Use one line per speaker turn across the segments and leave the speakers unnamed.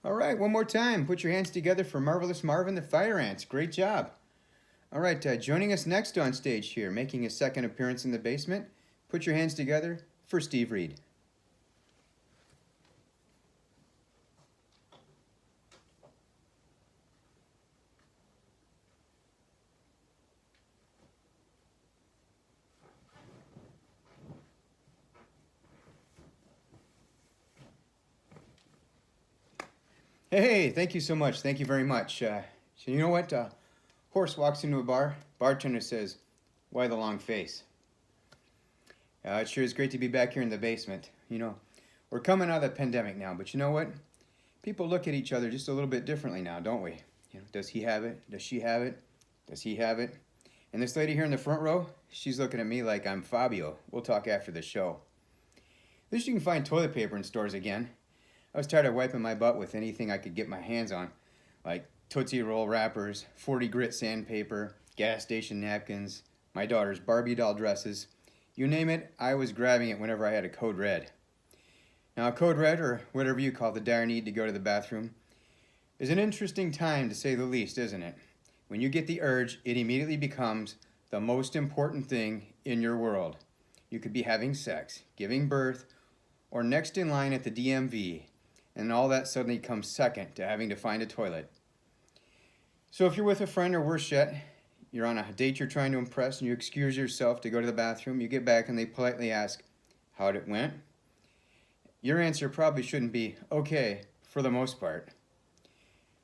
All right, one more time. Put your hands together for Marvelous Marvin the Fire Ants. Great job. All right, joining us next on stage here, making his second appearance in the basement, put your hands together for Steve Reed. Hey, thank you so much. Thank you very much. So you know what? Horse walks into a bar. Bartender says, "Why the long face?" It sure is great to be back here in the basement. We're coming out of the pandemic now, but you know what? People look at each other just a little bit differently now, don't we? Does he have it? Does she have it? Does he have it? And this lady here in the front row, she's looking at me like I'm Fabio. We'll talk after the show. At least you can find toilet paper in stores again. I was tired of wiping my butt with anything I could get my hands on, like Tootsie Roll wrappers, 40 grit sandpaper, gas station napkins, my daughter's Barbie doll dresses. You name it, I was grabbing it whenever I had a code red. Now, a code red, or whatever you call the dire need to go to the bathroom, is an interesting time to say the least, isn't it? When you get the urge, it immediately becomes the most important thing in your world. You could be having sex, giving birth, or next in line at the DMV, and all that suddenly comes second to having to find a toilet. So if you're with a friend, or worse yet, you're on a date you're trying to impress and you excuse yourself to go to the bathroom, you get back and they politely ask, "How'd it went?" Your answer probably shouldn't be, "Okay," for the most part.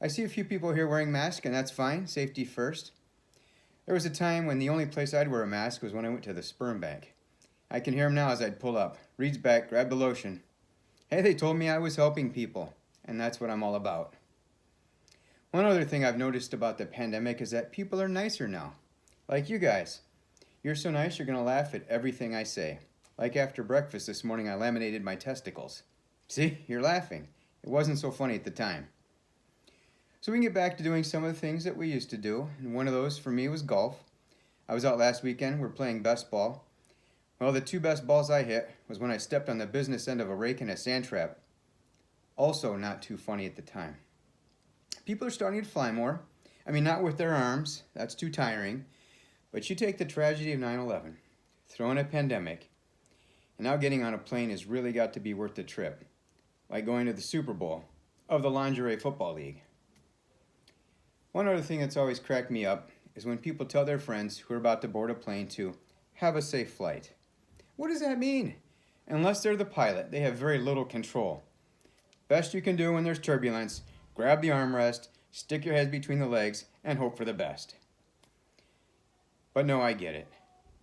I see a few people here wearing masks, and that's fine, safety first. There was a time when the only place I'd wear a mask was when I went to the sperm bank. I can hear him now as I'd pull up. Reads back, grab the lotion. Hey, they told me I was helping people, and that's what I'm all about. One other thing I've noticed about the pandemic is that people are nicer now. Like you guys. You're so nice you're going to laugh at everything I say. Like after breakfast this morning, I laminated my testicles. See, you're laughing. It wasn't so funny at the time. So we can get back to doing some of the things that we used to do, and one of those for me was golf. I was out last weekend, we're playing best ball. Well, the two best balls I hit was when I stepped on the business end of a rake in a sand trap. Also not too funny at the time. People are starting to fly more. I mean, not with their arms, that's too tiring. But you take the tragedy of 9/11, throw in a pandemic, and now getting on a plane has really got to be worth the trip. Like going to the Super Bowl of the Lingerie Football League. One other thing that's always cracked me up is when people tell their friends who are about to board a plane to have a safe flight. What does that mean? Unless they're the pilot, they have very little control. Best you can do when there's turbulence, grab the armrest, stick your heads between the legs, and hope for the best. But no, I get it.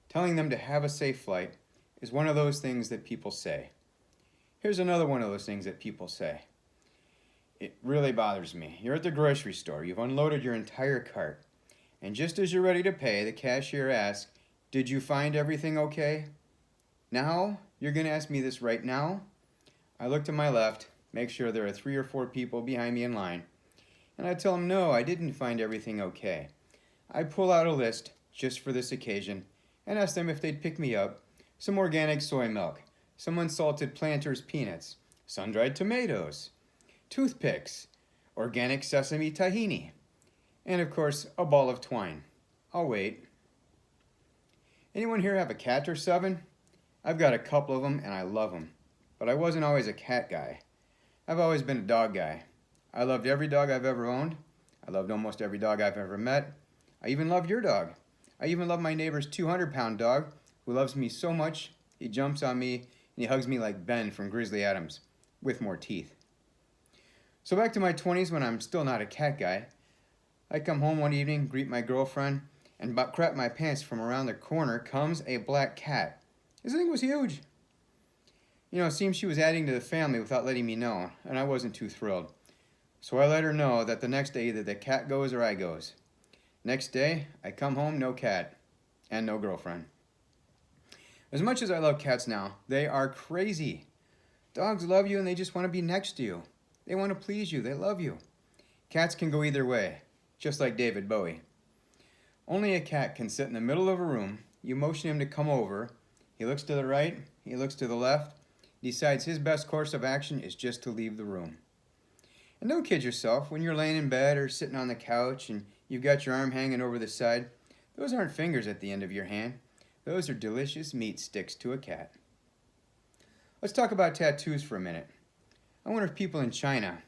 Telling them to have a safe flight is one of those things that people say. Here's another one of those things that people say. It really bothers me. You're at the grocery store, you've unloaded your entire cart, and just as you're ready to pay, the cashier asks, "Did you find everything okay?" Now, you're going to ask me this right now? I look to my left, make sure there are 3 or 4 people behind me in line, and I tell them, no, I didn't find everything okay. I pull out a list just for this occasion and ask them if they'd pick me up some organic soy milk, some unsalted Planters peanuts, sun-dried tomatoes, toothpicks, organic sesame tahini, and of course, a ball of twine. I'll wait. Anyone here have a cat or 7? I've got a couple of them and I love them, but I wasn't always a cat guy. I've always been a dog guy. I loved every dog I've ever owned. I loved almost every dog I've ever met. I even loved your dog. I even love my neighbor's 200-pound dog who loves me so much he jumps on me and he hugs me like Ben from Grizzly Adams, with more teeth. So back to my 20s when I'm still not a cat guy. I come home one evening, greet my girlfriend, and about crap my pants from around the corner comes a black cat. This thing was huge. It seems she was adding to the family without letting me know, and I wasn't too thrilled. So I let her know that the next day either the cat goes or I goes. Next day, I come home, no cat, and no girlfriend. As much as I love cats now, they are crazy. Dogs love you and they just want to be next to you. They want to please you, they love you. Cats can go either way, just like David Bowie. Only a cat can sit in the middle of a room, you motion him to come over, he looks to the right, he looks to the left, decides his best course of action is just to leave the room. And don't kid yourself, when you're laying in bed or sitting on the couch and you've got your arm hanging over the side, those aren't fingers at the end of your hand. Those are delicious meat sticks to a cat. Let's talk about tattoos for a minute. I wonder if people in China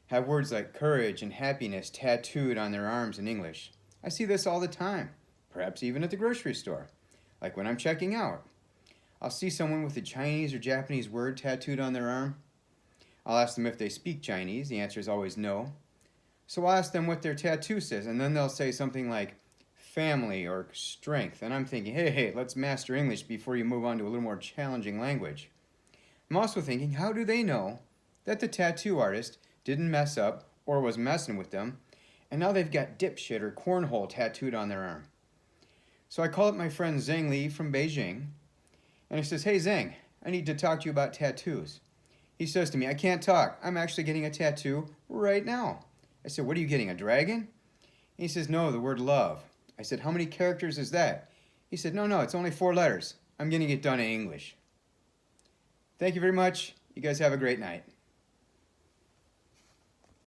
have words like courage and happiness tattooed on their arms in English. I see this all the time, perhaps even at the grocery store, like when I'm checking out. I'll see someone with a Chinese or Japanese word tattooed on their arm. I'll ask them if they speak Chinese. The answer is always no. So I'll ask them what their tattoo says, and then they'll say something like family or strength. And I'm thinking, hey, let's master English before you move on to a little more challenging language. I'm also thinking, how do they know that the tattoo artist didn't mess up or was messing with them, and now they've got dipshit or cornhole tattooed on their arm? So I call up my friend Zheng Li from Beijing, and he says, hey Zheng, I need to talk to you about tattoos. He says to me, I can't talk. I'm actually getting a tattoo right now. I said, what are you getting, a dragon? He says, no, the word love. I said, how many characters is that? He said, no, it's only 4 letters. I'm getting it done in English. Thank you very much. You guys have a great night.